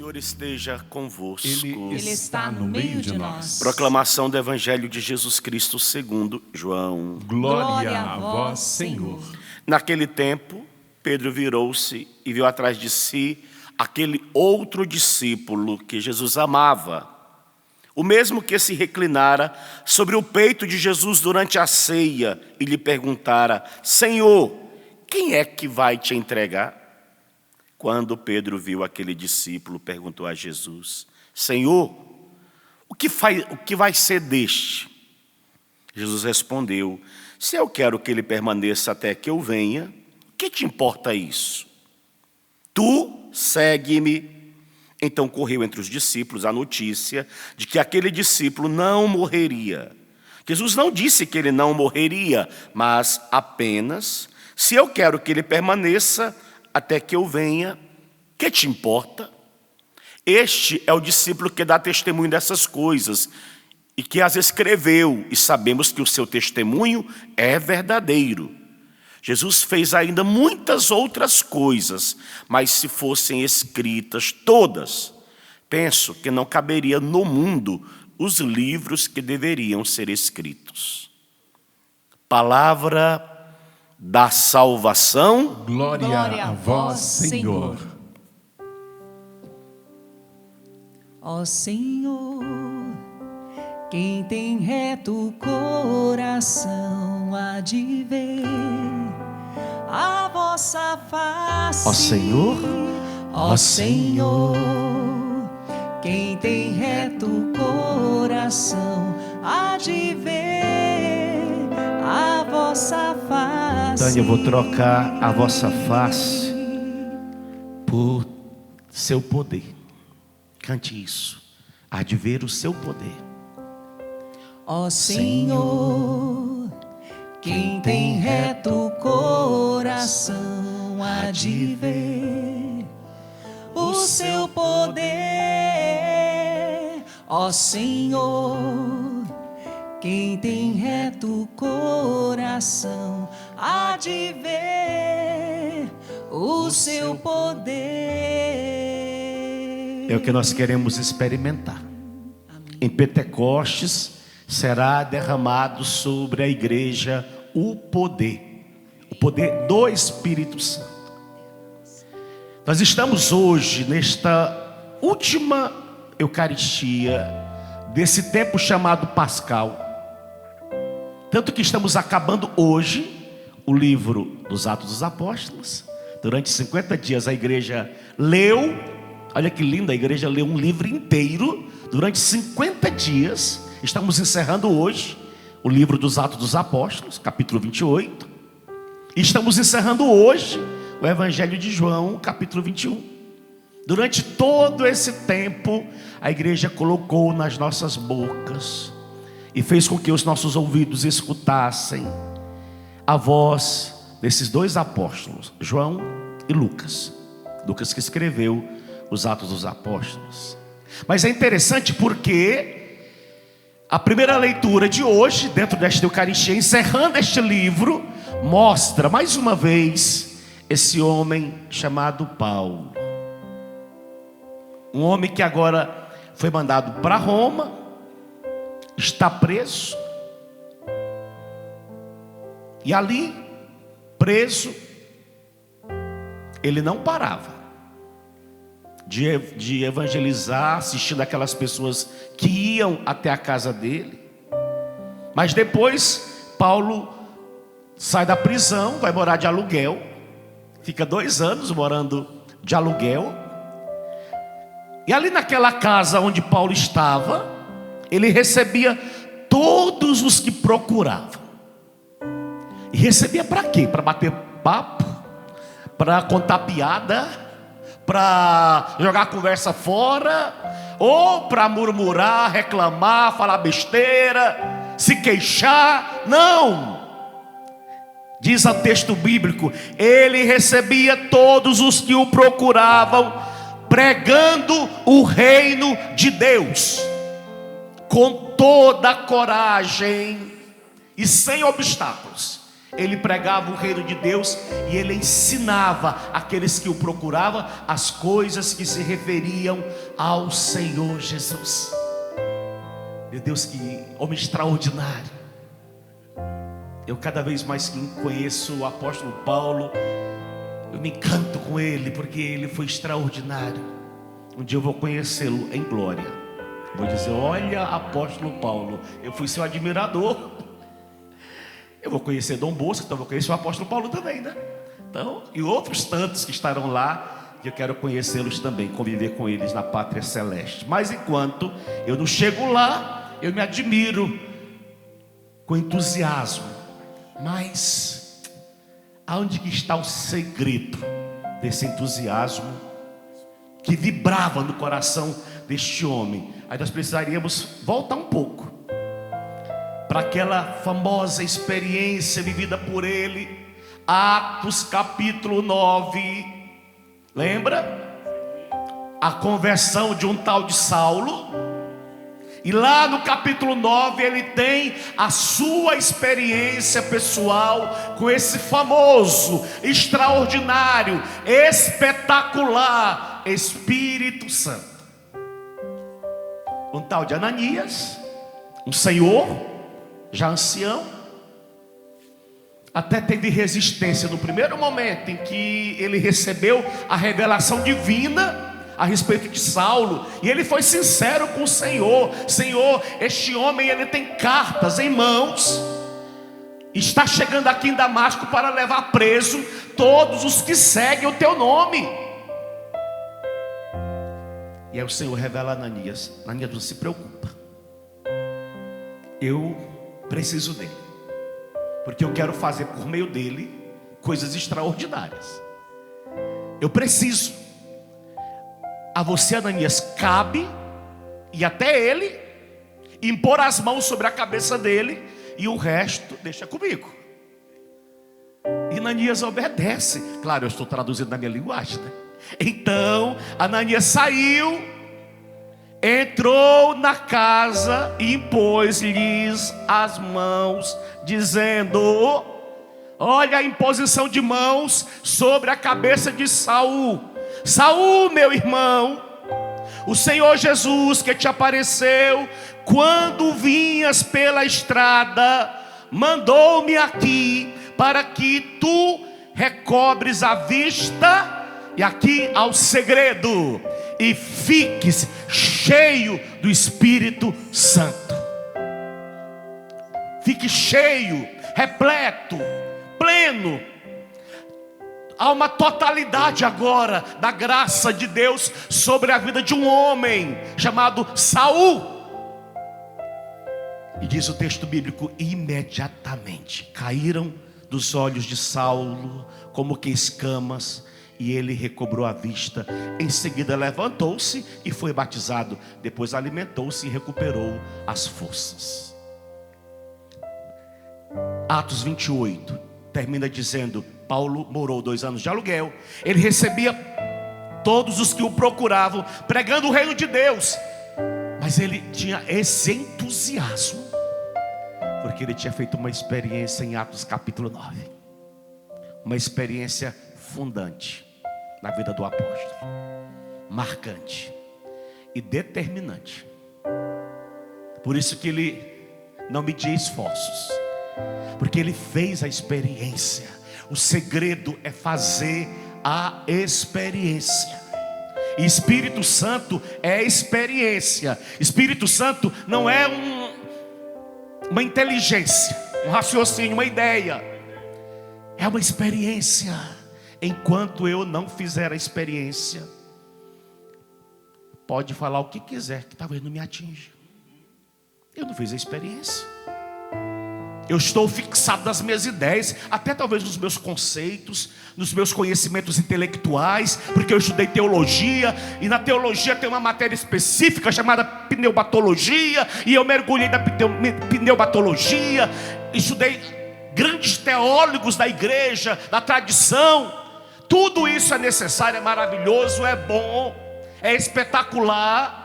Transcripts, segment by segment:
Senhor esteja convosco. Ele está no meio de nós. Proclamação do Evangelho de Jesus Cristo segundo João. Glória a vós, Senhor. Naquele tempo, Pedro virou-se e viu atrás de si aquele outro discípulo que Jesus amava, o mesmo que se reclinara sobre o peito de Jesus durante a ceia e lhe perguntara: Senhor, quem é que vai te entregar? Quando Pedro viu aquele discípulo, perguntou a Jesus: Senhor, o que vai ser deste? Jesus respondeu: se eu quero que ele permaneça até que eu venha, que te importa isso? Tu segue-me. Então correu entre os discípulos a notícia de que aquele discípulo não morreria. Jesus não disse que ele não morreria, mas apenas: se eu quero que ele permaneça até que eu venha, que te importa? Este é o discípulo que dá testemunho dessas coisas e que as escreveu, e sabemos que o seu testemunho é verdadeiro. Jesus fez ainda muitas outras coisas, mas se fossem escritas todas, penso que não caberia no mundo os livros que deveriam ser escritos. Palavra da salvação. Glória a vós, Senhor. Ó Senhor, quem tem reto coração há de ver a vossa face. Ó Senhor, ó Senhor, quem tem reto coração há de ver a vossa face. Tânia, eu vou trocar a vossa face por seu poder. Cante isso. Há de ver o seu poder. Ó Senhor, quem tem reto coração há de ver o seu poder. Ó Senhor, quem tem reto coração há de ver o seu poder. É o que nós queremos experimentar. Em Pentecostes será derramado sobre a igreja o poder do Espírito Santo. Nós estamos hoje nesta última Eucaristia desse tempo chamado Pascal. Tanto que estamos acabando hoje o livro dos Atos dos Apóstolos. Durante 50 dias a igreja leu, olha que lindo, a igreja leu um livro inteiro durante 50 dias. Estamos encerrando hoje o livro dos Atos dos Apóstolos, capítulo 28. E estamos encerrando hoje o Evangelho de João, capítulo 21. Durante todo esse tempo, a igreja colocou nas nossas bocas e fez com que os nossos ouvidos escutassem a voz desses dois apóstolos, João e Lucas. Lucas que escreveu os Atos dos Apóstolos. Mas é interessante porque a primeira leitura de hoje, dentro desta Eucaristia, encerrando este livro, mostra mais uma vez esse homem chamado Paulo. Um homem que agora foi mandado para Roma, está preso, e ali, preso, ele não parava de evangelizar, assistindo aquelas pessoas que iam até a casa dele. Mas depois Paulo sai da prisão, vai morar de aluguel, fica 2 anos morando de aluguel. E ali naquela casa onde Paulo estava, ele recebia todos os que procuravam. E recebia para quê? Para bater papo, para contar piada, para jogar a conversa fora, ou para murmurar, reclamar, falar besteira, se queixar. Não! Diz o texto bíblico: ele recebia todos os que o procuravam, pregando o reino de Deus, com toda a coragem e sem obstáculos. Ele pregava o reino de Deus e ele ensinava aqueles que o procuravam as coisas que se referiam ao Senhor Jesus. Meu Deus, que homem extraordinário. Eu cada vez mais que conheço o apóstolo Paulo, eu me encanto com ele, porque ele foi extraordinário. Um dia eu vou conhecê-lo em glória. Vou dizer: olha, apóstolo Paulo, eu fui seu admirador. Eu vou conhecer Dom Bosco, então vou conhecer o apóstolo Paulo também, né? Então, e outros tantos que estarão lá, que eu quero conhecê-los também, conviver com eles na pátria celeste. Mas enquanto eu não chego lá, eu me admiro com entusiasmo. Mas aonde que está o segredo desse entusiasmo que vibrava no coração deste homem? Aí nós precisaríamos voltar um pouco para aquela famosa experiência vivida por ele, Atos capítulo 9. Lembra? A conversão de um tal de Saulo. E lá no capítulo 9 ele tem a sua experiência pessoal com esse famoso, extraordinário, espetacular Espírito Santo. Um tal de Ananias, um senhor já ancião, até teve resistência no primeiro momento em que ele recebeu a revelação divina a respeito de Saulo, e ele foi sincero com o Senhor: Senhor, este homem, ele tem cartas em mãos, está chegando aqui em Damasco para levar preso todos os que seguem o teu nome. E aí o Senhor revela a Ananias: Ananias, não se preocupa, eu preciso dele, porque eu quero fazer por meio dele coisas extraordinárias. Eu preciso. A você, Ananias, cabe, e até ele, impor as mãos sobre a cabeça dele, e o resto deixa comigo. E Ananias obedece. Claro, eu estou traduzindo na minha linguagem, né? Então Ananias saiu, entrou na casa e impôs-lhes as mãos, dizendo: olha a imposição de mãos sobre a cabeça de Saul. Saul, meu irmão, o Senhor Jesus que te apareceu quando vinhas pela estrada, mandou-me aqui para que tu recobres a vista, e aqui ao segredo, e fiques cheio do Espírito Santo. Fique cheio, repleto, pleno. Há uma totalidade agora da graça de Deus sobre a vida de um homem chamado Saul. E diz o texto bíblico: imediatamente caíram dos olhos de Saulo como que escamas, e ele recobrou a vista. Em seguida levantou-se e foi batizado. Depois alimentou-se e recuperou as forças. Atos 28 termina dizendo: Paulo morou 2 anos de aluguel. Ele recebia todos os que o procuravam, pregando o reino de Deus. Mas ele tinha esse entusiasmo, porque ele tinha feito uma experiência em Atos capítulo 9. Uma experiência fundante na vida do apóstolo, marcante e determinante. Por isso que ele não media esforços, porque ele fez a experiência. O segredo é fazer a experiência. E Espírito Santo é experiência. Espírito Santo não é uma inteligência, um raciocínio, uma ideia. É uma experiência. Enquanto eu não fizer a experiência, pode falar o que quiser, que talvez não me atinja. Eu não fiz a experiência. Eu estou fixado nas minhas ideias, até talvez nos meus conceitos, nos meus conhecimentos intelectuais, porque eu estudei teologia, e na teologia tem uma matéria específica chamada pneumatologia, e eu mergulhei na pneumatologia, estudei grandes teólogos da igreja, da tradição. Tudo isso é necessário, é maravilhoso, é bom, é espetacular,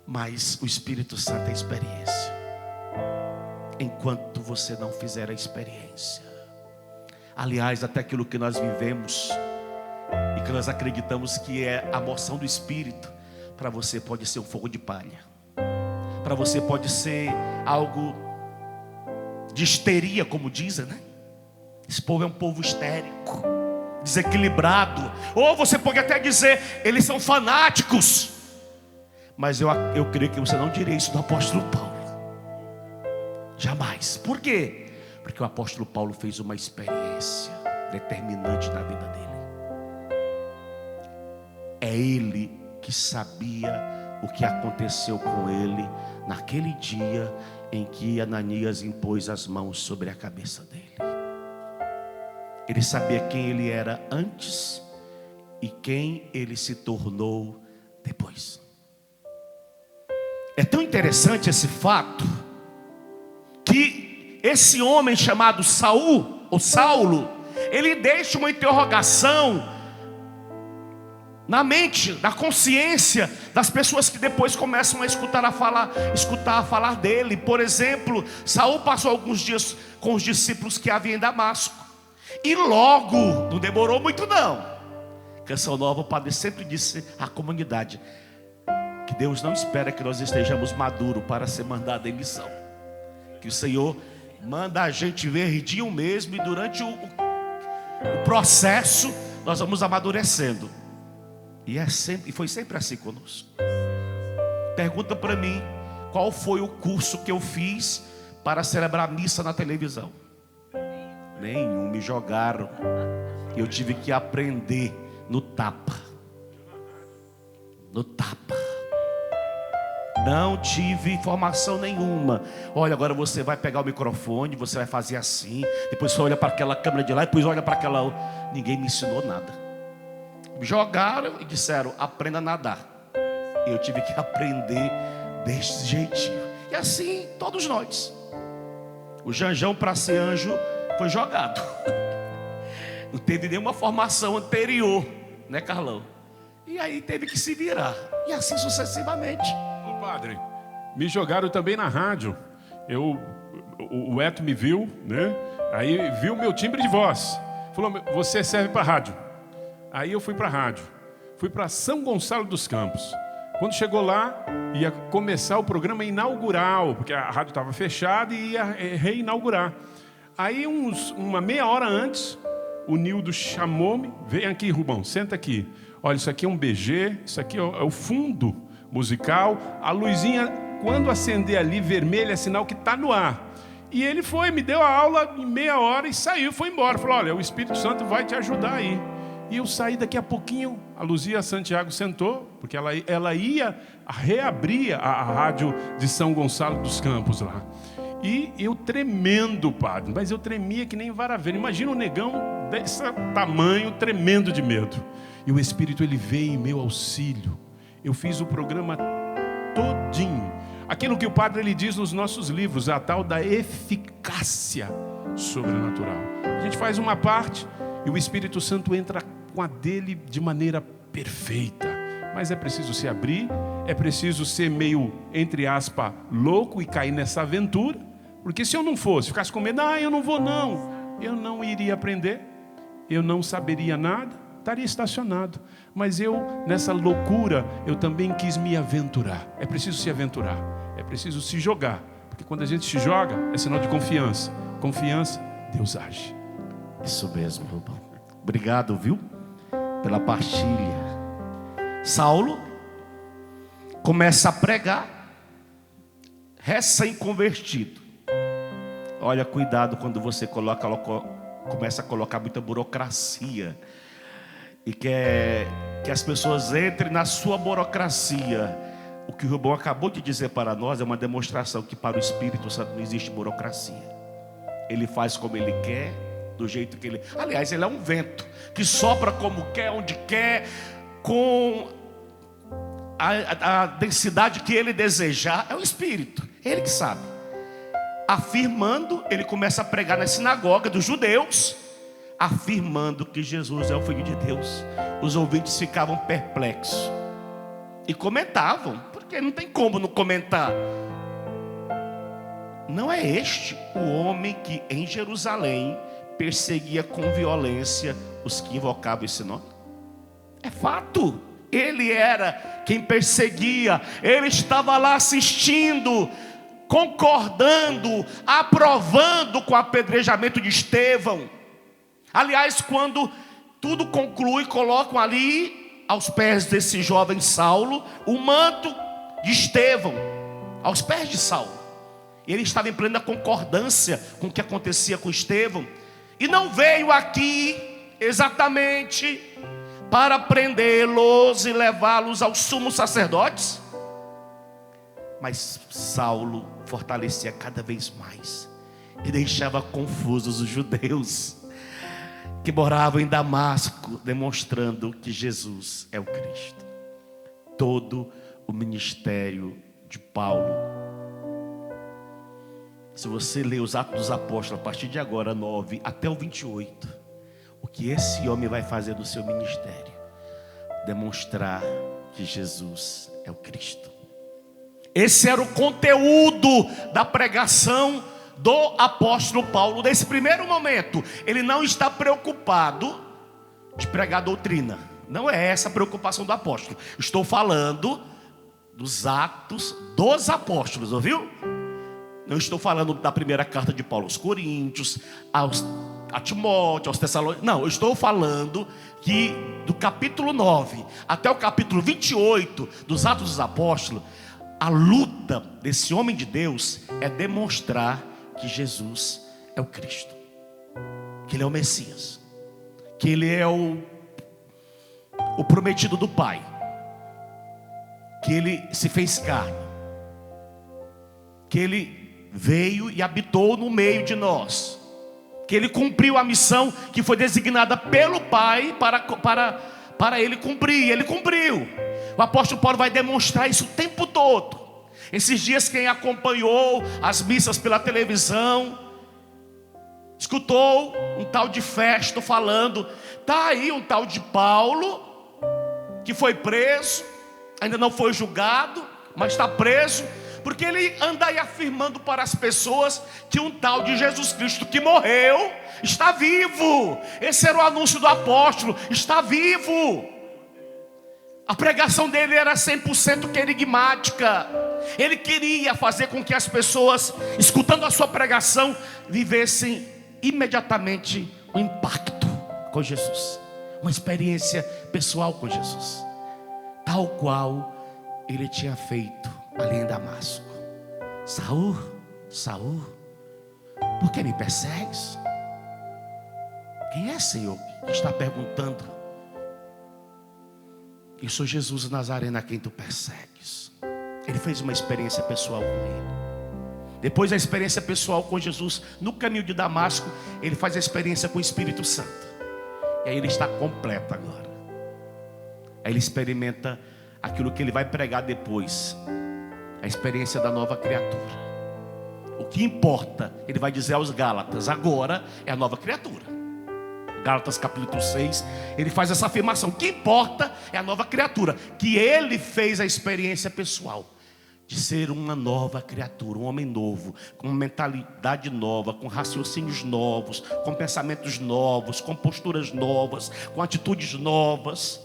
mas o Espírito Santo é experiência. enquanto você não fizer a experiência. Aliás, até aquilo que nós vivemos e que nós acreditamos que é a moção do Espírito, para você pode ser um fogo de palha, para você pode ser algo de histeria, como dizem, né? Esse povo é um povo histérico, desequilibrado. Ou você pode até dizer, eles são fanáticos. Mas eu creio que você não diria isso do apóstolo Paulo. Jamais. Por quê? Porque o apóstolo Paulo fez uma experiência determinante na vida dele. É ele que sabia o que aconteceu com ele naquele dia em que Ananias impôs as mãos sobre a cabeça dele. Ele sabia quem ele era antes e quem ele se tornou depois. É tão interessante esse fato que esse homem chamado Saul, ou Saulo, ele deixa uma interrogação na mente, na consciência das pessoas que depois começam a escutar a falar dele. Por exemplo, Saul passou alguns dias com os discípulos que havia em Damasco, e logo, não demorou muito não. Canção Nova, o padre sempre disse à comunidade que Deus não espera que nós estejamos maduros para ser mandado em missão, que o Senhor manda a gente verdinho mesmo, e durante o processo nós vamos amadurecendo. E foi sempre assim conosco. Pergunta para mim, qual foi o curso que eu fiz para celebrar missa na televisão? Nenhum. Me jogaram. Eu tive que aprender no tapa. No tapa. Não tive informação nenhuma. Olha, agora você vai pegar o microfone, você vai fazer assim, depois você olha para aquela câmera de lá, depois olha para aquela outra. Ninguém me ensinou nada. Me jogaram e disseram, aprenda a nadar. Eu tive que aprender desse jeitinho. E assim, todos nós. O Janjão, para ser anjo, foi jogado. Não teve nenhuma formação anterior, né, Carlão? E aí teve que se virar. E assim sucessivamente. Ô padre, me jogaram também na rádio. O Eto me viu, né? Aí viu meu timbre de voz. Falou, você serve para rádio. Aí eu fui para a rádio. Fui para São Gonçalo dos Campos. Quando chegou lá, ia começar o programa inaugural, porque a rádio estava fechada e ia reinaugurar. Aí uma meia hora antes, o Nildo chamou-me. Vem aqui, Rubão, senta aqui. Olha, isso aqui é um BG, isso aqui é o fundo musical. A luzinha, quando acender ali, vermelha, é sinal que está no ar. E ele foi, me deu a aula em meia hora e saiu, foi embora. Falou, olha, o Espírito Santo vai te ajudar aí. E eu saí daqui a pouquinho, a Luzia Santiago sentou, porque ela ia reabrir a rádio de São Gonçalo dos Campos lá. E eu tremendo, padre, mas eu tremia que nem varaveira. Imagina um negão desse tamanho, tremendo de medo. E o Espírito, ele veio em meu auxílio. Eu fiz o programa todinho. Aquilo que o padre ele diz nos nossos livros, a tal da eficácia sobrenatural. A gente faz uma parte e o Espírito Santo entra com a dele de maneira perfeita. Mas é preciso se abrir, é preciso ser meio, entre aspas, louco e cair nessa aventura. Porque se eu não fosse, ficasse com medo, eu não vou não. Eu não iria aprender, eu não saberia nada, estaria estacionado. Mas eu, nessa loucura, eu também quis me aventurar. É preciso se aventurar, é preciso se jogar. Porque quando a gente se joga, é sinal de confiança. Confiança, Deus age. Isso mesmo, Rubão. Obrigado, viu? Pela partilha. Saulo começa a pregar, recém-convertido. Olha, cuidado quando você começa a colocar muita burocracia e quer que as pessoas entrem na sua burocracia. O que o Rubão acabou de dizer para nós é uma demonstração que para o Espírito Santo não existe burocracia. Ele faz como ele quer, do jeito que ele... Aliás, ele é um vento que sopra como quer, onde quer, com a densidade que ele desejar. É o Espírito, ele que sabe. Afirmando, ele começa a pregar na sinagoga dos judeus, afirmando que Jesus é o Filho de Deus. Os ouvintes ficavam perplexos e comentavam, porque não tem como não comentar. não é este o homem que em Jerusalém perseguia com violência os que invocavam esse nome? É fato, ele era quem perseguia, ele estava lá assistindo, concordando, aprovando com o apedrejamento de Estevão. Aliás, quando tudo conclui, colocam ali aos pés desse jovem Saulo o manto de Estevão, aos pés de Saulo. E ele estava em plena concordância com o que acontecia com Estevão. E não veio aqui exatamente para prendê-los e levá-los aos sumos sacerdotes. Mas Saulo fortalecia cada vez mais e deixava confusos os judeus que moravam em Damasco, demonstrando que Jesus é o Cristo. Todo o ministério de Paulo, se você ler os Atos dos Apóstolos, a partir de agora, 9 até o 28, o que esse homem vai fazer do seu ministério? Demonstrar que Jesus é o Cristo. Esse era o conteúdo da pregação do apóstolo Paulo. Nesse primeiro momento, ele não está preocupado de pregar doutrina. Não é essa a preocupação do apóstolo. Estou falando dos Atos dos Apóstolos, ouviu? Não estou falando da primeira carta de Paulo aos Coríntios, a Timóteo, aos Tessalonicenses. Não, eu estou falando que do capítulo 9 até o capítulo 28 dos Atos dos Apóstolos, a luta desse homem de Deus é demonstrar que Jesus é o Cristo, que Ele é o Messias, que Ele é o prometido do Pai, que Ele se fez carne, que Ele veio e habitou no meio de nós, que Ele cumpriu a missão que foi designada pelo Pai para Ele cumprir. Ele cumpriu. O apóstolo Paulo vai demonstrar isso o tempo todo. Esses dias, quem acompanhou as missas pela televisão escutou um tal de Festo falando: está aí um tal de Paulo que foi preso, ainda não foi julgado, mas está preso, porque ele anda aí afirmando para as pessoas que um tal de Jesus Cristo que morreu está vivo. Esse era o anúncio do apóstolo: está vivo. A pregação dele era 100% querigmática. Ele queria fazer com que as pessoas, escutando a sua pregação, vivessem imediatamente um impacto com Jesus, uma experiência pessoal com Jesus, tal qual ele tinha feito ali em Damasco. Saul, Saul, por que me persegues? Quem é, Senhor, que está perguntando? Eu sou Jesus Nazareno a quem tu persegues. Ele fez uma experiência pessoal com ele. Depois da experiência pessoal com Jesus, no caminho de Damasco, ele faz a experiência com o Espírito Santo. E aí ele está completo agora. Aí ele experimenta aquilo que ele vai pregar depois, a experiência da nova criatura. O que importa, ele vai dizer aos Gálatas, agora é a nova criatura. Gálatas capítulo 6, ele faz essa afirmação: o que importa é a nova criatura, que ele fez a experiência pessoal de ser uma nova criatura, um homem novo, com mentalidade nova, com raciocínios novos, com pensamentos novos, com posturas novas, com atitudes novas.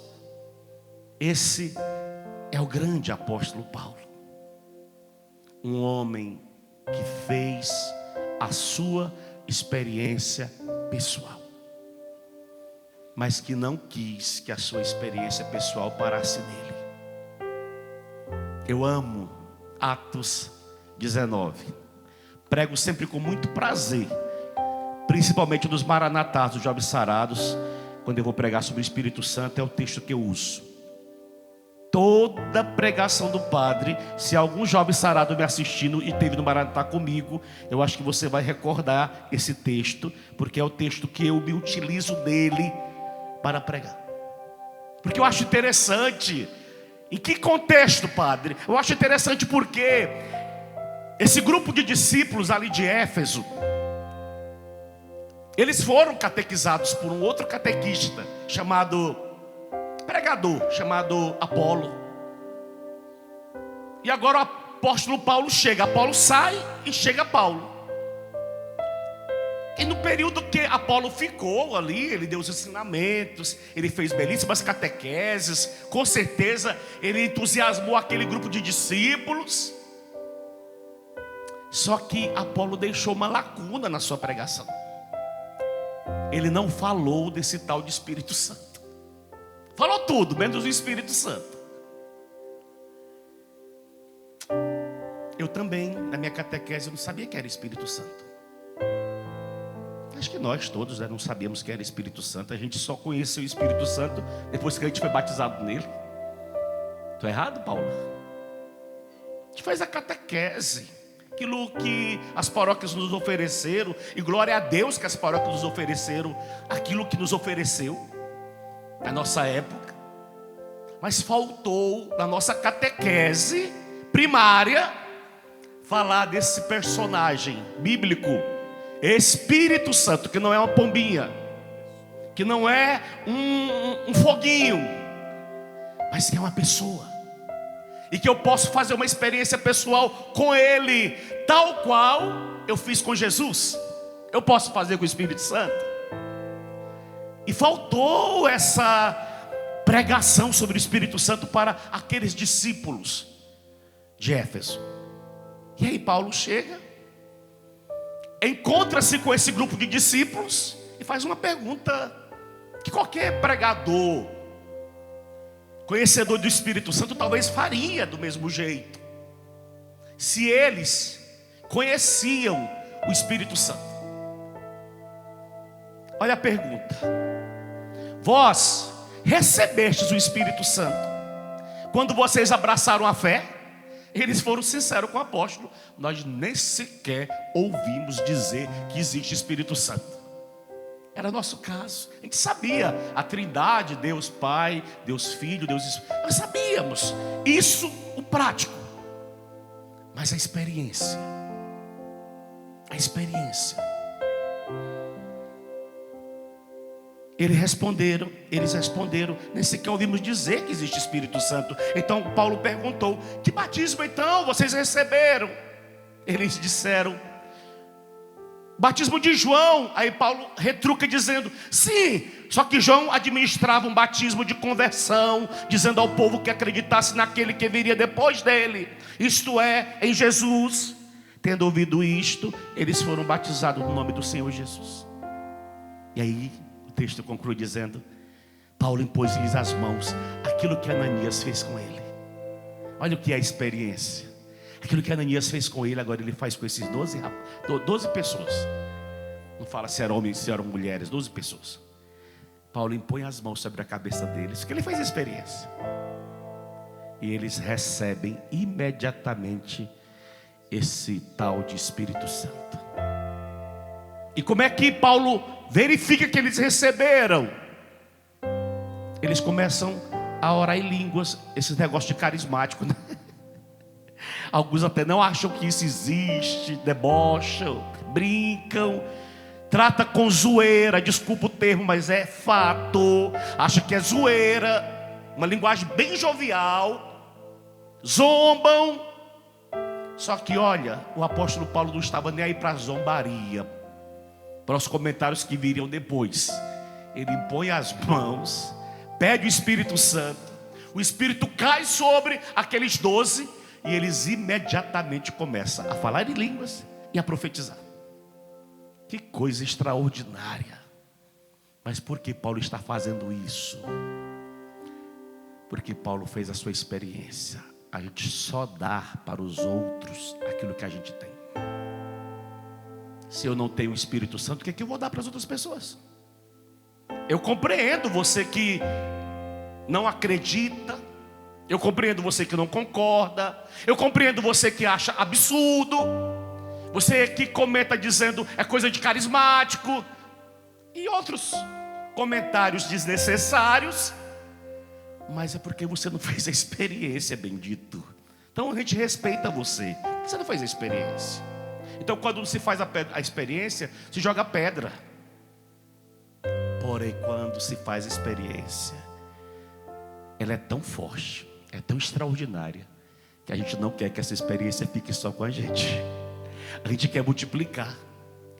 Esse é o grande apóstolo Paulo, um homem que fez a sua experiência pessoal, mas que não quis que a sua experiência pessoal parasse nele. Eu amo Atos 19. Prego sempre com muito prazer, principalmente dos maranatados, dos jovens sarados. Quando eu vou pregar sobre o Espírito Santo, é o texto que eu uso. Toda pregação do padre, se algum jovem sarado me assistindo e teve no Maranatá comigo, eu acho que você vai recordar esse texto, porque é o texto que eu me utilizo dele para pregar. Porque eu acho interessante. Em que contexto, padre? Eu acho interessante porque esse grupo de discípulos ali de Éfeso, eles foram catequizados por um outro catequista pregador chamado Apolo. E agora apóstolo Paulo chega. Apolo sai e chega Paulo. E no período que Apolo ficou ali, ele deu os ensinamentos, ele fez belíssimas catequeses, com certeza ele entusiasmou aquele grupo de discípulos. Só que Apolo deixou uma lacuna na sua pregação. Ele não falou desse tal de Espírito Santo. Falou tudo, menos o Espírito Santo. Eu também, na minha catequese, eu não sabia que era Espírito Santo. Acho que nós todos não sabíamos que era Espírito Santo. A gente só conheceu o Espírito Santo depois que a gente foi batizado nele. Estou errado, Paulo? A gente faz a catequese, aquilo que as paróquias nos ofereceram, e glória a Deus que as paróquias nos ofereceram aquilo que nos ofereceu na nossa época. Mas faltou na nossa catequese primária falar desse personagem bíblico, Espírito Santo, que não é uma pombinha, que não é um foguinho, mas que é uma pessoa, e que eu posso fazer uma experiência pessoal com Ele, tal qual eu fiz com Jesus, eu posso fazer com o Espírito Santo. E faltou essa pregação sobre o Espírito Santo para aqueles discípulos de Éfeso. E aí Paulo chega, encontra-se com esse grupo de discípulos e faz uma pergunta que qualquer pregador, conhecedor do Espírito Santo, talvez faria do mesmo jeito, se eles conheciam o Espírito Santo. Olha a pergunta: vós recebestes o Espírito Santo quando vocês abraçaram a fé? Eles foram sinceros com o apóstolo: nós nem sequer ouvimos dizer que existe Espírito Santo. Era nosso caso. A gente sabia a Trindade, Deus Pai, Deus Filho, Deus Espírito. Nós sabíamos isso, o prático. Mas a experiência, eles responderam, nem sequer ouvimos dizer que existe Espírito Santo. Então Paulo perguntou: que batismo então vocês receberam? Eles disseram: batismo de João. Aí Paulo retruca dizendo: sim, só que João administrava um batismo de conversão, dizendo ao povo que acreditasse naquele que viria depois dele, isto é, em Jesus. Tendo ouvido isto, eles foram batizados no nome do Senhor Jesus. E aí o texto conclui dizendo: Paulo impôs-lhes as mãos, aquilo que Ananias fez com ele. Olha o que é a experiência. Aquilo que Ananias fez com ele, agora ele faz com esses 12 pessoas. Não fala se eram homens, se eram mulheres, 12 pessoas. Paulo impõe as mãos sobre a cabeça deles, porque ele fez a experiência. E eles recebem imediatamente esse tal de Espírito Santo. E como é que Paulo verifica que eles receberam? Eles começam a orar em línguas, esses negócios de carismático, né? Alguns até não acham que isso existe, debocham, brincam, trata com zoeira, desculpa o termo, mas é fato. Acha que é zoeira, uma linguagem bem jovial, zombam. Só que olha, o apóstolo Paulo não estava nem aí para a zombaria, para os comentários que viriam depois. Ele impõe as mãos, pede o Espírito Santo, o Espírito cai sobre aqueles 12 e eles imediatamente começam a falar em línguas e a profetizar. Que coisa extraordinária. Mas por que Paulo está fazendo isso? Porque Paulo fez a sua experiência. A gente só dá para os outros aquilo que a gente tem. Se eu não tenho o Espírito Santo, o que é que eu vou dar para as outras pessoas? Eu compreendo você que não acredita, eu compreendo você que não concorda, eu compreendo você que acha absurdo, você que comenta dizendo é coisa de carismático, e outros comentários desnecessários. Mas é porque você não fez a experiência, bendito. Então a gente respeita você, você não fez a experiência. Então quando se faz a experiência, se joga pedra. Porém quando se faz a experiência, ela é tão forte, é tão extraordinária, que a gente não quer que essa experiência fique só com a gente. A gente quer multiplicar.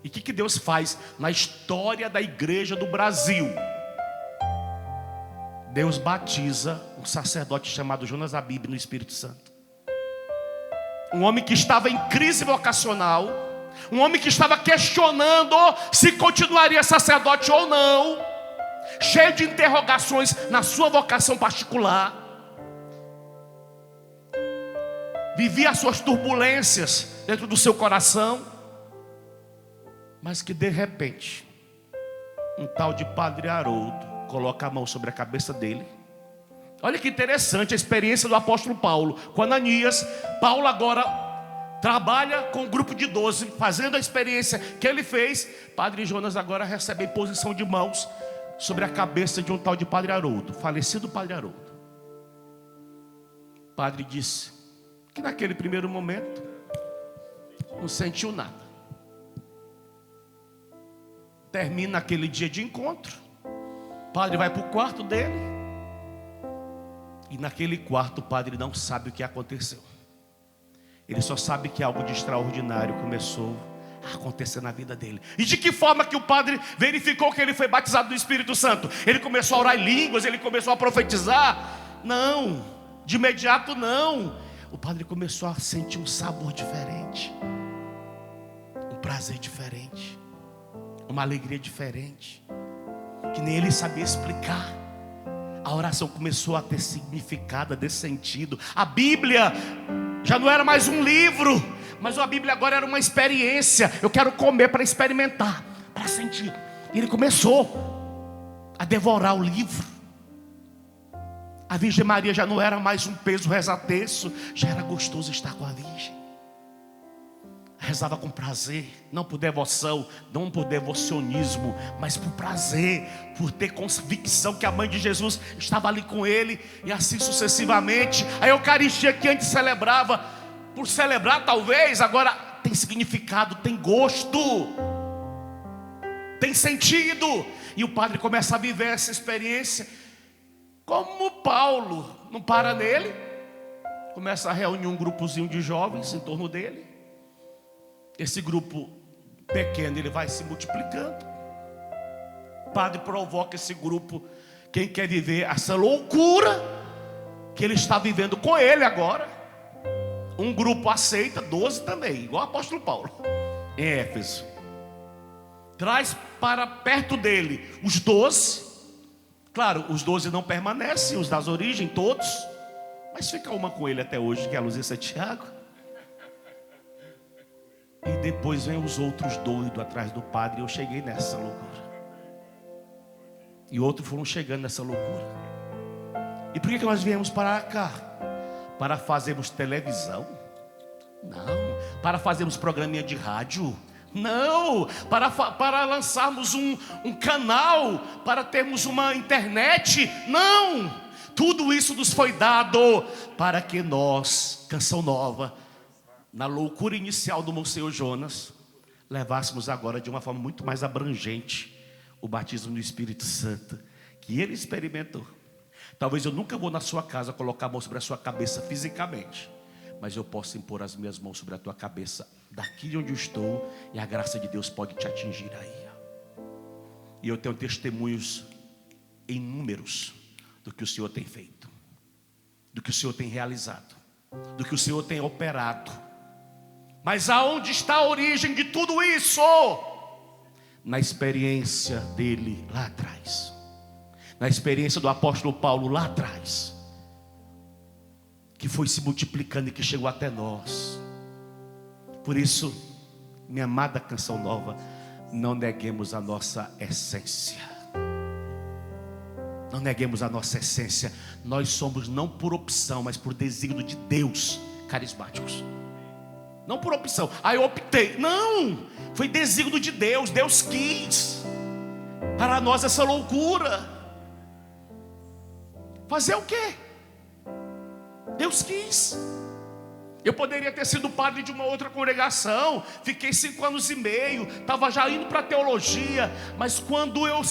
E o que Deus faz na história da igreja do Brasil? Deus batiza um sacerdote chamado Jonas Abib no Espírito Santo. Um homem que estava em crise vocacional, um homem que estava questionando se continuaria sacerdote ou não, cheio de interrogações na sua vocação particular, vivia as suas turbulências dentro do seu coração, mas que de repente um tal de Padre Haroldo coloca a mão sobre a cabeça dele. Olha que interessante a experiência do apóstolo Paulo com Ananias. Paulo agora trabalha com um grupo de 12, fazendo a experiência que ele fez. Padre Jonas agora recebe a imposição de mãos sobre a cabeça de um tal de Padre Haroldo, falecido Padre Haroldo. O padre disse que naquele primeiro momento não sentiu nada. Termina aquele dia de encontro, o padre vai para o quarto dele, e naquele quarto o padre não sabe o que aconteceu. Ele só sabe que algo de extraordinário começou a acontecer na vida dele. E de que forma que o padre verificou que ele foi batizado do Espírito Santo? Ele começou a orar em línguas, ele começou a profetizar? Não, de imediato não. O padre começou a sentir um sabor diferente, um prazer diferente, uma alegria diferente, que nem ele sabia explicar. A oração começou a ter significado, a ter sentido. A Bíblia já não era mais um livro, mas a Bíblia agora era uma experiência. Eu quero comer para experimentar, para sentir. E ele começou a devorar o livro. A Virgem Maria já não era mais um peso rezateço, já era gostoso estar com a Virgem. Rezava com prazer, não por devoção, não por devocionismo, mas por prazer, por ter convicção que a mãe de Jesus estava ali com ele, e assim sucessivamente. A Eucaristia que antes celebrava, por celebrar talvez, agora tem significado, tem gosto, tem sentido. E o padre começa a viver essa experiência, como Paulo, não para nele, começa a reunir um grupozinho de jovens em torno dele. Esse grupo pequeno, ele vai se multiplicando. O padre provoca esse grupo. Quem quer viver essa loucura que ele está vivendo com ele agora? Um grupo aceita, 12 também, igual o apóstolo Paulo, em Éfeso. Traz para perto dele os 12. Claro, os 12 não permanecem, os das origens, todos. Mas fica uma com ele até hoje, que é a Luzia Santiago. E depois vem os outros doidos atrás do padre. E eu cheguei nessa loucura. E outros foram chegando nessa loucura. E por que nós viemos para cá? Para fazermos televisão? Não. Para fazermos programinha de rádio? Não. Para lançarmos um canal? Para termos uma internet? Não. Tudo isso nos foi dado para que nós, Canção Nova, na loucura inicial do Monsenhor Jonas, levássemos agora de uma forma muito mais abrangente o batismo no Espírito Santo, que ele experimentou. Talvez eu nunca vou na sua casa colocar a mão sobre a sua cabeça fisicamente, mas eu posso impor as minhas mãos sobre a tua cabeça daqui de onde eu estou, e a graça de Deus pode te atingir aí. E eu tenho testemunhos inúmeros do que o Senhor tem feito, do que o Senhor tem realizado, do que o Senhor tem operado. Mas aonde está a origem de tudo isso? Na experiência dele lá atrás, na experiência do apóstolo Paulo lá atrás, que foi se multiplicando e que chegou até nós. Por isso, minha amada Canção Nova, não neguemos a nossa essência. Não neguemos a nossa essência. Nós somos não por opção, mas por desígnio de Deus, carismáticos. Não por opção, eu optei. Não, foi desígnio de Deus. Deus quis para nós essa loucura. Fazer o quê? Deus quis. Eu poderia ter sido padre de uma outra congregação. Fiquei 5 anos e meio, estava já indo para a teologia. Mas quando eu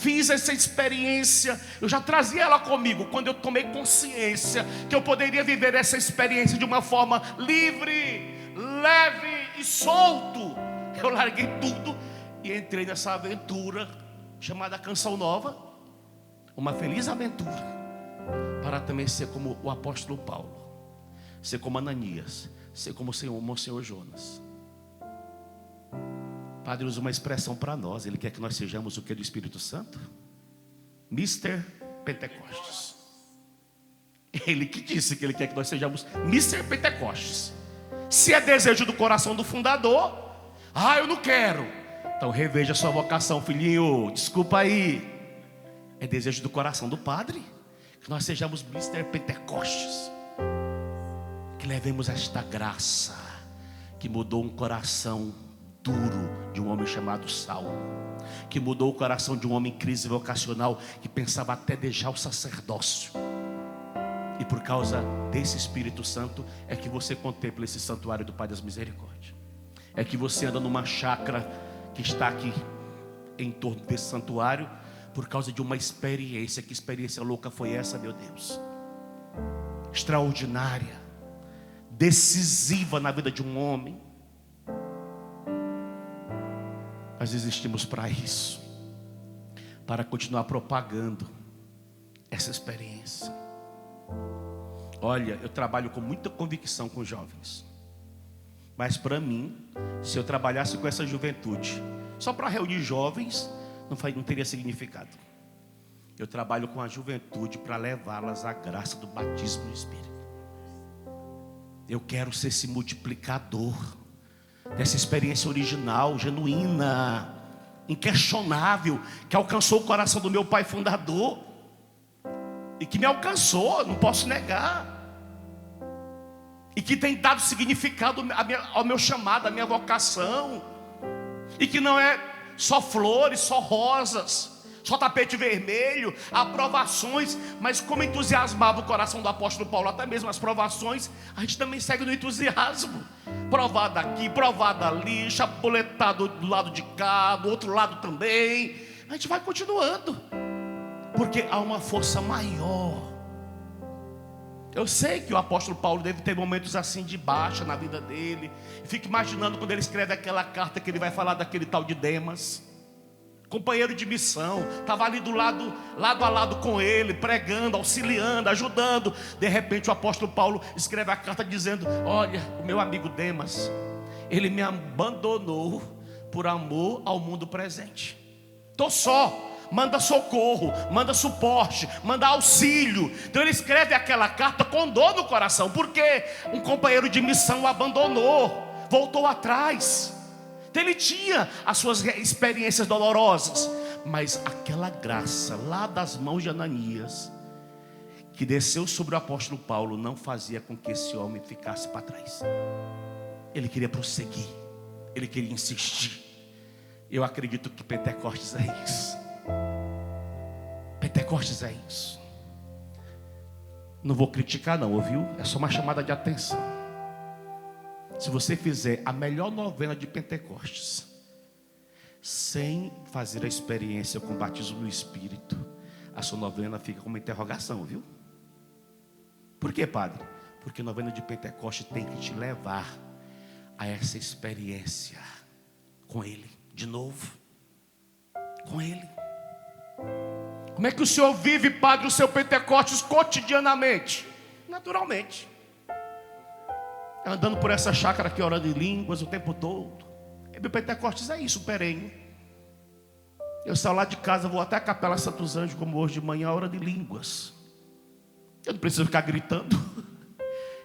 fiz essa experiência, eu já trazia ela comigo. Quando eu tomei consciência que eu poderia viver essa experiência de uma forma livre, leve e solto, eu larguei tudo e entrei nessa aventura chamada Canção Nova, uma feliz aventura, para também ser como o apóstolo Paulo, ser como Ananias, ser como o Monsenhor Jonas. Padre usa uma expressão para nós. Ele quer que nós sejamos o que do Espírito Santo? Mr. Pentecostes. Ele que disse que ele quer que nós sejamos Mr. Pentecostes. Se é desejo do coração do fundador, eu não quero. Então reveja sua vocação, filhinho. Desculpa aí. É desejo do coração do Padre que nós sejamos Mr. Pentecostes, que levemos esta graça que mudou um coração duro de um homem chamado Saulo, que mudou o coração de um homem em crise vocacional, que pensava até deixar o sacerdócio. E por causa desse Espírito Santo é que você contempla esse santuário do Pai das Misericórdias. É que você anda numa chácara que está aqui em torno desse santuário, por causa de uma experiência. Que experiência louca foi essa, meu Deus? Extraordinária, decisiva na vida de um homem. Nós existimos para isso, para continuar propagando essa experiência. Olha, eu trabalho com muita convicção com jovens, mas para mim, se eu trabalhasse com essa juventude só para reunir jovens, não teria significado. Eu trabalho com a juventude para levá-las à graça do batismo no Espírito. Eu quero ser esse multiplicador dessa experiência original, genuína, inquestionável, que alcançou o coração do meu pai fundador e que me alcançou, não posso negar, e que tem dado significado ao meu chamado, à minha vocação, e que não é só flores, só rosas, só tapete vermelho, aprovações, mas como entusiasmava o coração do apóstolo Paulo, até mesmo as provações, a gente também segue no entusiasmo. Provado aqui, provado ali, chapuletado do lado de cá, do outro lado também. A gente vai continuando, porque há uma força maior. Eu sei que o apóstolo Paulo deve ter momentos assim de baixa na vida dele. Fico imaginando quando ele escreve aquela carta que ele vai falar daquele tal de Demas, companheiro de missão, estava ali lado a lado com ele, pregando, auxiliando, ajudando. De repente o apóstolo Paulo escreve a carta dizendo: olha, o meu amigo Demas, ele me abandonou por amor ao mundo presente. Estou só, manda socorro, manda suporte, manda auxílio. Então ele escreve aquela carta com dor no coração, porque um companheiro de missão o abandonou, voltou atrás. Então ele tinha as suas experiências dolorosas, mas aquela graça lá das mãos de Ananias, que desceu sobre o apóstolo Paulo, não fazia com que esse homem ficasse para trás. Ele queria prosseguir, ele queria insistir. Eu acredito que Pentecostes é isso. Pentecostes é isso. Não vou criticar não, ouviu? É só uma chamada de atenção. Se você fizer a melhor novena de Pentecostes sem fazer a experiência com o batismo no Espírito, a sua novena fica com uma interrogação, viu? Por quê, padre? Porque a novena de Pentecostes tem que te levar a essa experiência com Ele, de novo, com Ele. Como é que o senhor vive, padre, o seu Pentecostes cotidianamente? Naturalmente, andando por essa chácara aqui, orando em línguas o tempo todo. E meu Pentecostes é isso, perene. Eu saio lá de casa, vou até a Capela Santos Anjos, como hoje de manhã, orando em línguas. Eu não preciso ficar gritando.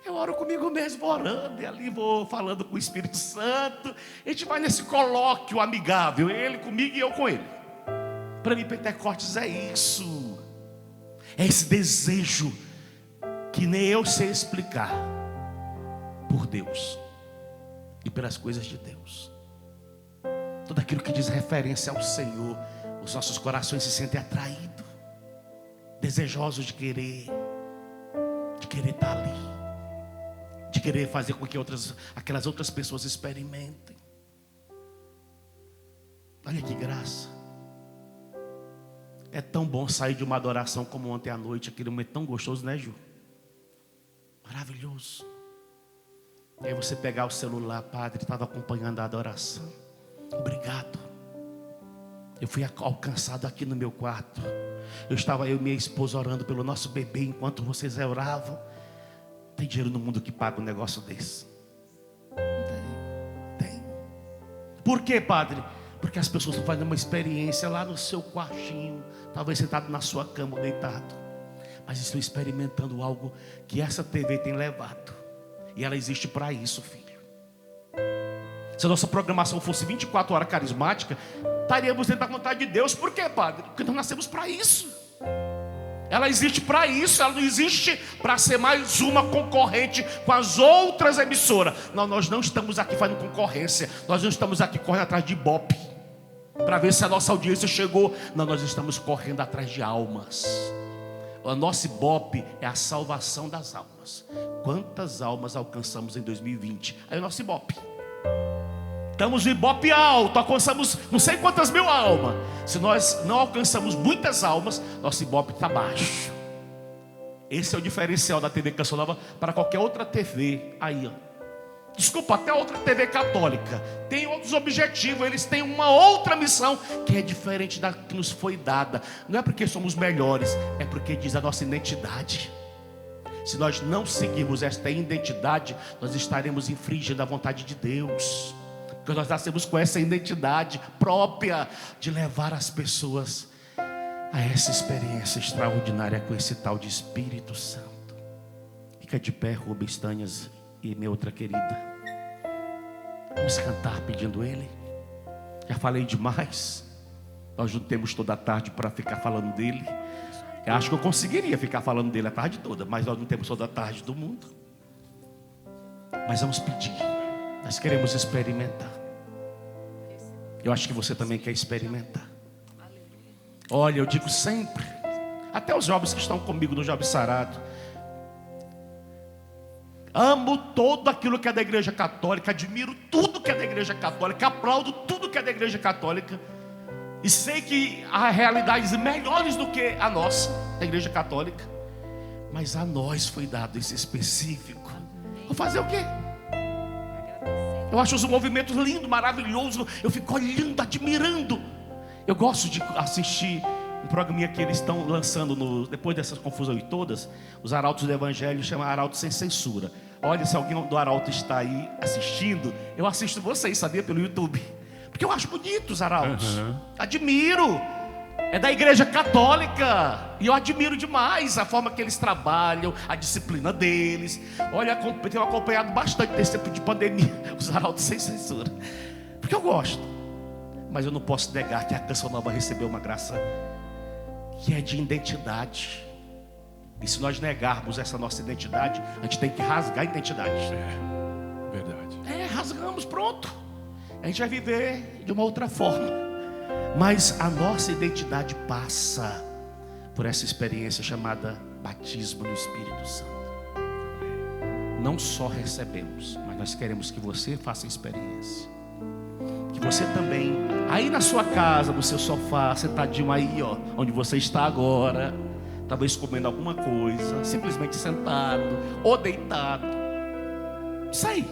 Eu oro comigo mesmo, orando, e ali vou falando com o Espírito Santo. A gente vai nesse colóquio amigável, ele comigo e eu com ele. Para mim, Pentecostes é isso. É esse desejo que nem eu sei explicar, por Deus e pelas coisas de Deus. Tudo aquilo que diz referência ao Senhor, os nossos corações se sentem atraídos, desejosos de querer estar ali, de querer fazer com que aquelas outras pessoas experimentem. Olha que graça. É tão bom sair de uma adoração como ontem à noite, aquele momento tão gostoso, né, Ju? Maravilhoso. E aí você pegar o celular, padre, estava acompanhando a adoração. Obrigado. Eu fui alcançado aqui no meu quarto. Eu e minha esposa orando pelo nosso bebê enquanto vocês oravam. Tem dinheiro no mundo que paga um negócio desse? Tem. Por quê, padre? Porque as pessoas estão fazendo uma experiência lá no seu quartinho, talvez sentado na sua cama ou deitado, mas estão experimentando algo que essa TV tem levado. E ela existe para isso, filho. Se a nossa programação fosse 24 horas carismática, estaríamos dentro da vontade de Deus. Por quê, padre? Porque nós nascemos para isso. Ela existe para isso. Ela não existe para ser mais uma concorrente com as outras emissoras. Não, nós não estamos aqui fazendo concorrência. Nós não estamos aqui correndo atrás de ibope para ver se a nossa audiência chegou. Não, nós estamos correndo atrás de almas. O nosso ibope é a salvação das almas. Quantas almas alcançamos em 2020? Aí o nosso ibope. Estamos no ibope alto, alcançamos não sei quantas mil almas. Se nós não alcançamos muitas almas, nosso ibope está baixo. Esse é o diferencial da TV Canção Nova para qualquer outra TV aí, ó. Desculpa, até outra TV católica tem outros objetivos, eles têm uma outra missão que é diferente da que nos foi dada. Não é porque somos melhores, é porque diz a nossa identidade. Se nós não seguirmos esta identidade, nós estaremos infringindo a vontade de Deus. Porque nós nascemos com essa identidade própria de levar as pessoas a essa experiência extraordinária com esse tal de Espírito Santo. Fica de pé, Rubens Tanhas e minha outra querida. Vamos cantar pedindo Ele. Já falei demais. Nós não temos toda a tarde para ficar falando dele. Eu acho que eu conseguiria ficar falando dele a tarde toda, mas nós não temos toda a tarde do mundo. Mas vamos pedir. Nós queremos experimentar. Eu acho que você também quer experimentar. Olha, eu digo sempre, até os jovens que estão comigo no Jovem Sarado, amo tudo aquilo que é da Igreja Católica, admiro tudo que é da Igreja Católica, aplaudo tudo que é da Igreja Católica, e sei que há realidades melhores do que a nossa, da Igreja Católica, mas a nós foi dado esse específico. Vou fazer o quê? Eu acho os movimentos lindos, maravilhosos. Eu fico olhando, admirando. Eu gosto de assistir um programinha que eles estão lançando depois dessas confusões todas. Os arautos do Evangelho chamam Arautos Sem Censura. Olha, se alguém do Arauto está aí assistindo, eu assisto vocês, sabia? Pelo YouTube. Porque eu acho bonito os arautos. Admiro. É da Igreja Católica. E eu admiro demais a forma que eles trabalham, a disciplina deles. Olha, eu tenho acompanhado bastante desse tempo de pandemia os arautos sem censura, porque eu gosto. Mas eu não posso negar que a Canção Nova recebeu uma graça que é de identidade. E se nós negarmos essa nossa identidade, a gente tem que rasgar a identidade. É, verdade. Rasgamos, pronto. A gente vai viver de uma outra forma. Mas a nossa identidade passa por essa experiência chamada batismo no Espírito Santo. Não só recebemos, mas nós queremos que você faça a experiência. Que você também, aí na sua casa, no seu sofá, sentadinho aí, ó, onde você está agora, talvez comendo alguma coisa, simplesmente sentado ou deitado, isso aí,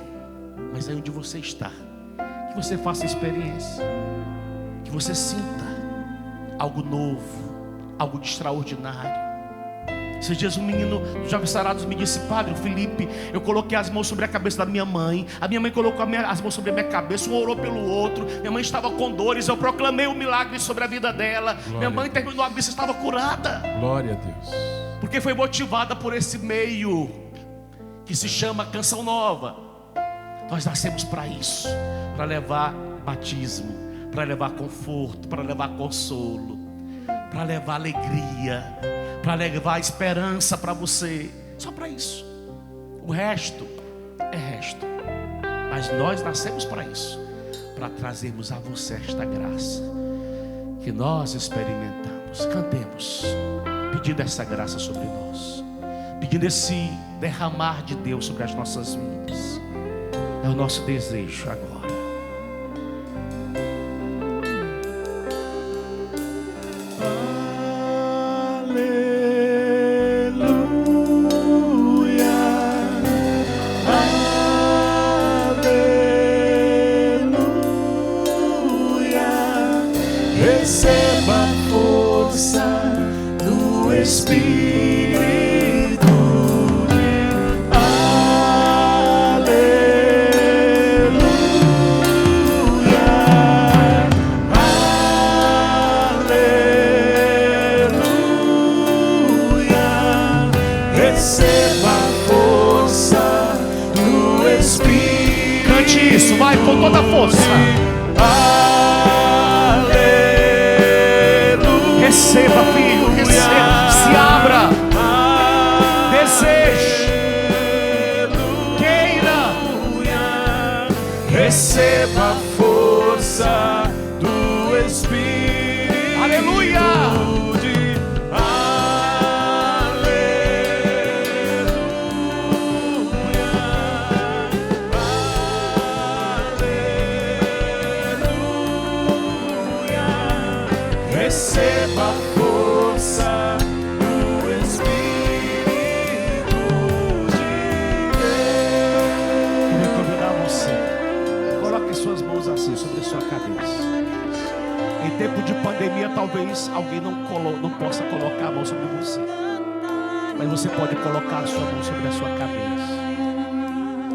mas aí onde você está, que você faça a experiência, que você sinta algo novo, algo de extraordinário. Esses dias um menino dos Jovens Sarados me disse: Padre, o Felipe, eu coloquei as mãos sobre a cabeça da minha mãe, a minha mãe colocou as mãos sobre a minha cabeça, um orou pelo outro, minha mãe estava com dores, eu proclamei o milagre sobre a vida dela. Glória, minha mãe terminou a missa, estava curada. Glória a Deus. Porque foi motivada por esse meio que se chama Canção Nova. Nós nascemos para isso, para levar batismo, para levar conforto, para levar consolo, para levar alegria, para levar esperança para você. Só para isso. O resto é resto. Mas nós nascemos para isso, para trazermos a você esta graça que nós experimentamos. Cantemos pedindo essa graça sobre nós, pedindo esse derramar de Deus sobre as nossas vidas. É o nosso desejo agora. receba a força do Espírito. Cante isso, vai com toda a força. Aleluia. Receba, filho, receba. Se abra. Deseje. Queira. Receba a força do Espírito. Aleluia. Receba a força do Espírito de Deus. Queria convidar você. Coloque suas mãos assim sobre a sua cabeça. Em tempo de pandemia, talvez alguém não possa colocar a mão sobre você. Mas você pode colocar a sua mão sobre a sua cabeça.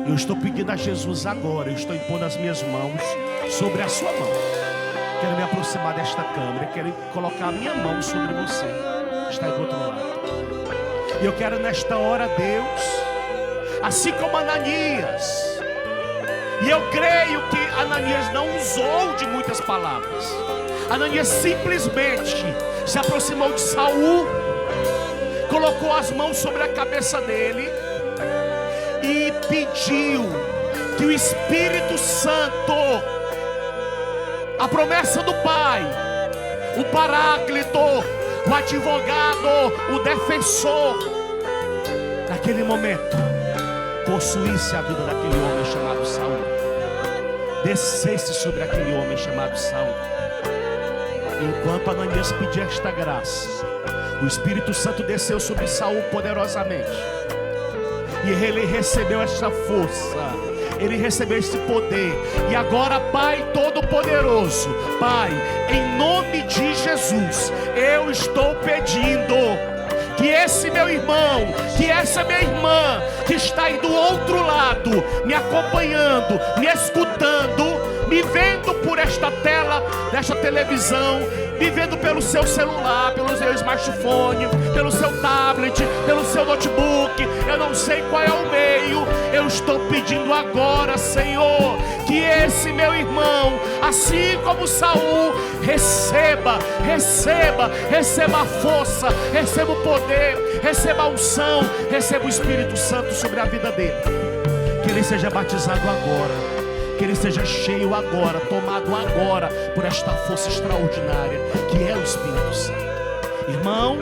Eu estou pedindo a Jesus agora. Eu estou impondo as minhas mãos sobre a sua mão. Quero me aproximar desta câmera. Quero colocar a minha mão sobre você. Está aí do outro lado. E eu quero nesta hora, Deus, assim como Ananias. E eu creio que Ananias não usou de muitas palavras. Ananias simplesmente se aproximou de Saul, colocou as mãos sobre a cabeça dele e pediu que o Espírito Santo, a promessa do Pai, o Paráclito, o advogado, o defensor, naquele momento, possuísse a vida daquele homem chamado Saul, descesse sobre aquele homem chamado Saul. Enquanto Ananias pedia esta graça, o Espírito Santo desceu sobre Saul poderosamente, e ele recebeu esta força. Ele recebeu esse poder. E agora, Pai Todo-Poderoso, Pai, em nome de Jesus, eu estou pedindo que esse meu irmão, que essa minha irmã, que está aí do outro lado, me acompanhando, me escutando, me vendo por esta tela, desta televisão, me vendo pelo seu celular, pelo seu smartphone, pelo seu tablet, pelo seu notebook, eu não sei qual é o meio. Eu estou pedindo agora, Senhor, que esse meu irmão, assim como Saul, receba a força, receba o poder, receba a unção, receba o Espírito Santo sobre a vida dele. Que ele seja batizado agora. Que ele seja cheio agora, tomado agora por esta força extraordinária que é o Espírito Santo. Irmão,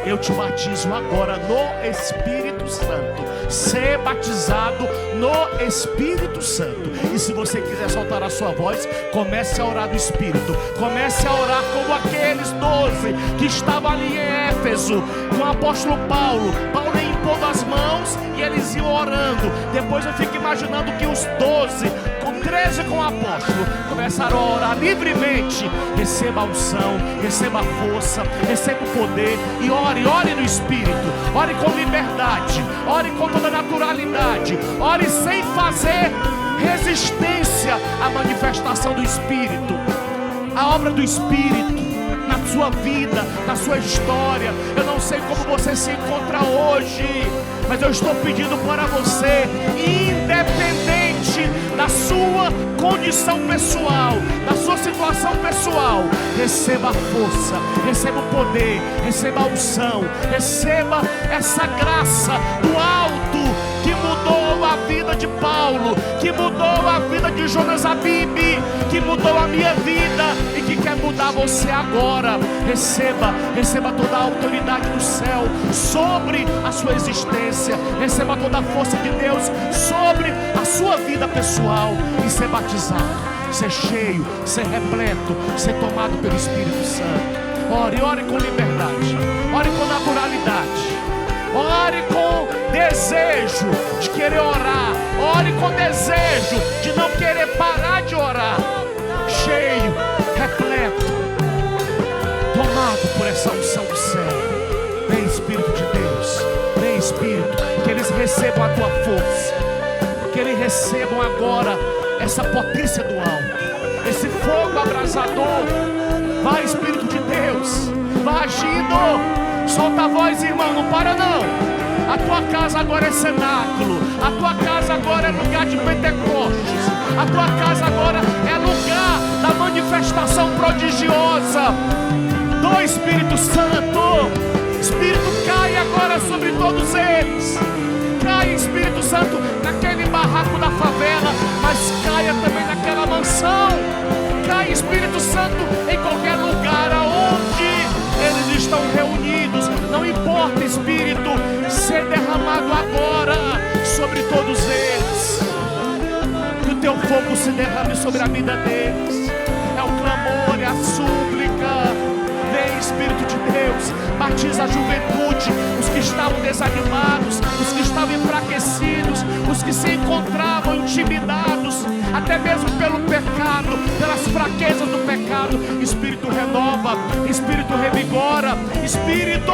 eu te batizo agora no Espírito Santo. Ser batizado no Espírito Santo. E se você quiser soltar a sua voz, comece a orar no Espírito. Comece a orar como aqueles 12 que estavam ali em Éfeso com o apóstolo Paulo. Paulo impondo as mãos e eles iam orando. Depois eu fico imaginando que os 12, com 13 com o apóstolo, começaram a orar livremente. Receba a unção, receba a força, receba o poder. E ore no Espírito. Ore com liberdade, ore com toda naturalidade. Ore sem fazer resistência à manifestação do Espírito. A obra do Espírito na sua vida, na sua história. Eu não sei como você se encontra hoje, mas eu estou pedindo para você, independente da sua condição pessoal, da sua situação pessoal, receba a força, receba o poder, receba a unção, receba essa graça do alto que mudou a vida de Paulo, que mudou a vida de Jonas Abib, que mudou a minha vida e que quer mudar você agora. Receba toda a autoridade do céu sobre a sua existência, receba toda a força de Deus sobre a sua vida pessoal e ser batizado, ser cheio, ser repleto, ser tomado pelo Espírito Santo. Ore com liberdade, ore com naturalidade, ore com desejo de querer orar, ore com desejo de não querer parar de orar, cheio, repleto, tomado por essa unção do céu. Vem Espírito de Deus, vem Espírito, que eles recebam a tua força, que eles recebam agora essa potência do alto, esse fogo abrasador. Vai Espírito de Deus, vai agindo. Solta a voz, irmão, não para não. A tua casa agora é cenáculo. A tua casa agora é lugar de Pentecostes. A tua casa agora é lugar da manifestação prodigiosa do Espírito Santo. Espírito, cai agora sobre todos eles. Cai, Espírito Santo, naquele barraco da favela, mas caia também naquela mansão. Cai, Espírito Santo, em qualquer lugar aonde eles estão reunidos. Não importa, Espírito, ser derramado agora sobre todos eles. Que o teu fogo se derrame sobre a vida deles. É o clamor, é a súplica. Vem, Espírito de Deus, batiza a juventude, os que estavam desanimados, os que estavam enfraquecidos, os que se encontravam intimidados, até mesmo pelo pecado, pelas fraquezas do pecado. Espírito renova, Espírito revigora, Espírito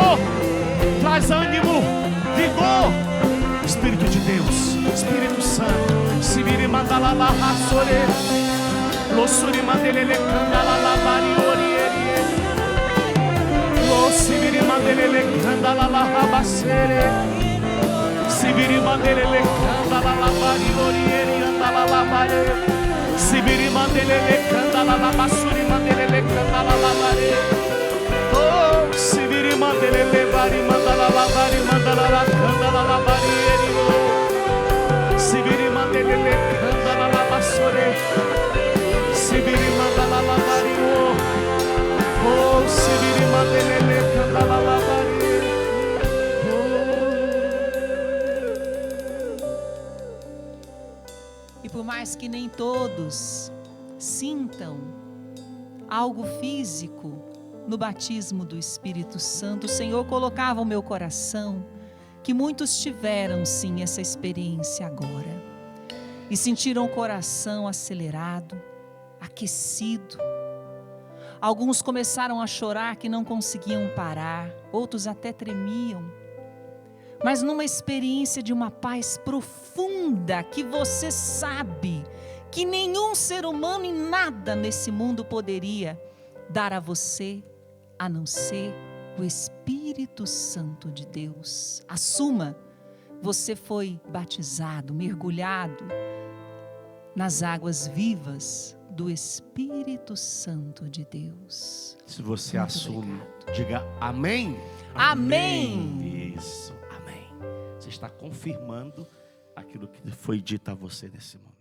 traz ânimo, vigor. Espírito de Deus, Espírito Santo, se vire mandala la rasore, lossuri mandelele candala la variori. Sibiri mandelele candala la rabasere, Sibiri mandelele candala la variori andala la bare, Sibiri mandelele candala la basuri mandelele candala la bare, oh Sibiri mandelele vari mandala la vari mandala la candala la varieri, oh Sibiri mandelele candala la basore, Sibiri mandala la vari, oh Sibiri mandelele candala la vari. E por mais que nem todos sintam algo físico no batismo do Espírito Santo, o Senhor colocava no meu coração que muitos tiveram sim essa experiência agora e sentiram o coração acelerado, aquecido. Alguns começaram a chorar que não conseguiam parar, outros até tremiam. Mas numa experiência de uma paz profunda que você sabe que nenhum ser humano e nada nesse mundo poderia dar a você, a não ser o Espírito Santo de Deus. Assuma, você foi batizado, mergulhado nas águas vivas do Espírito Santo de Deus. Se você Muito assume, obrigado. diga amém. Amém. Isso, amém. Você está confirmando aquilo que foi dito a você nesse momento.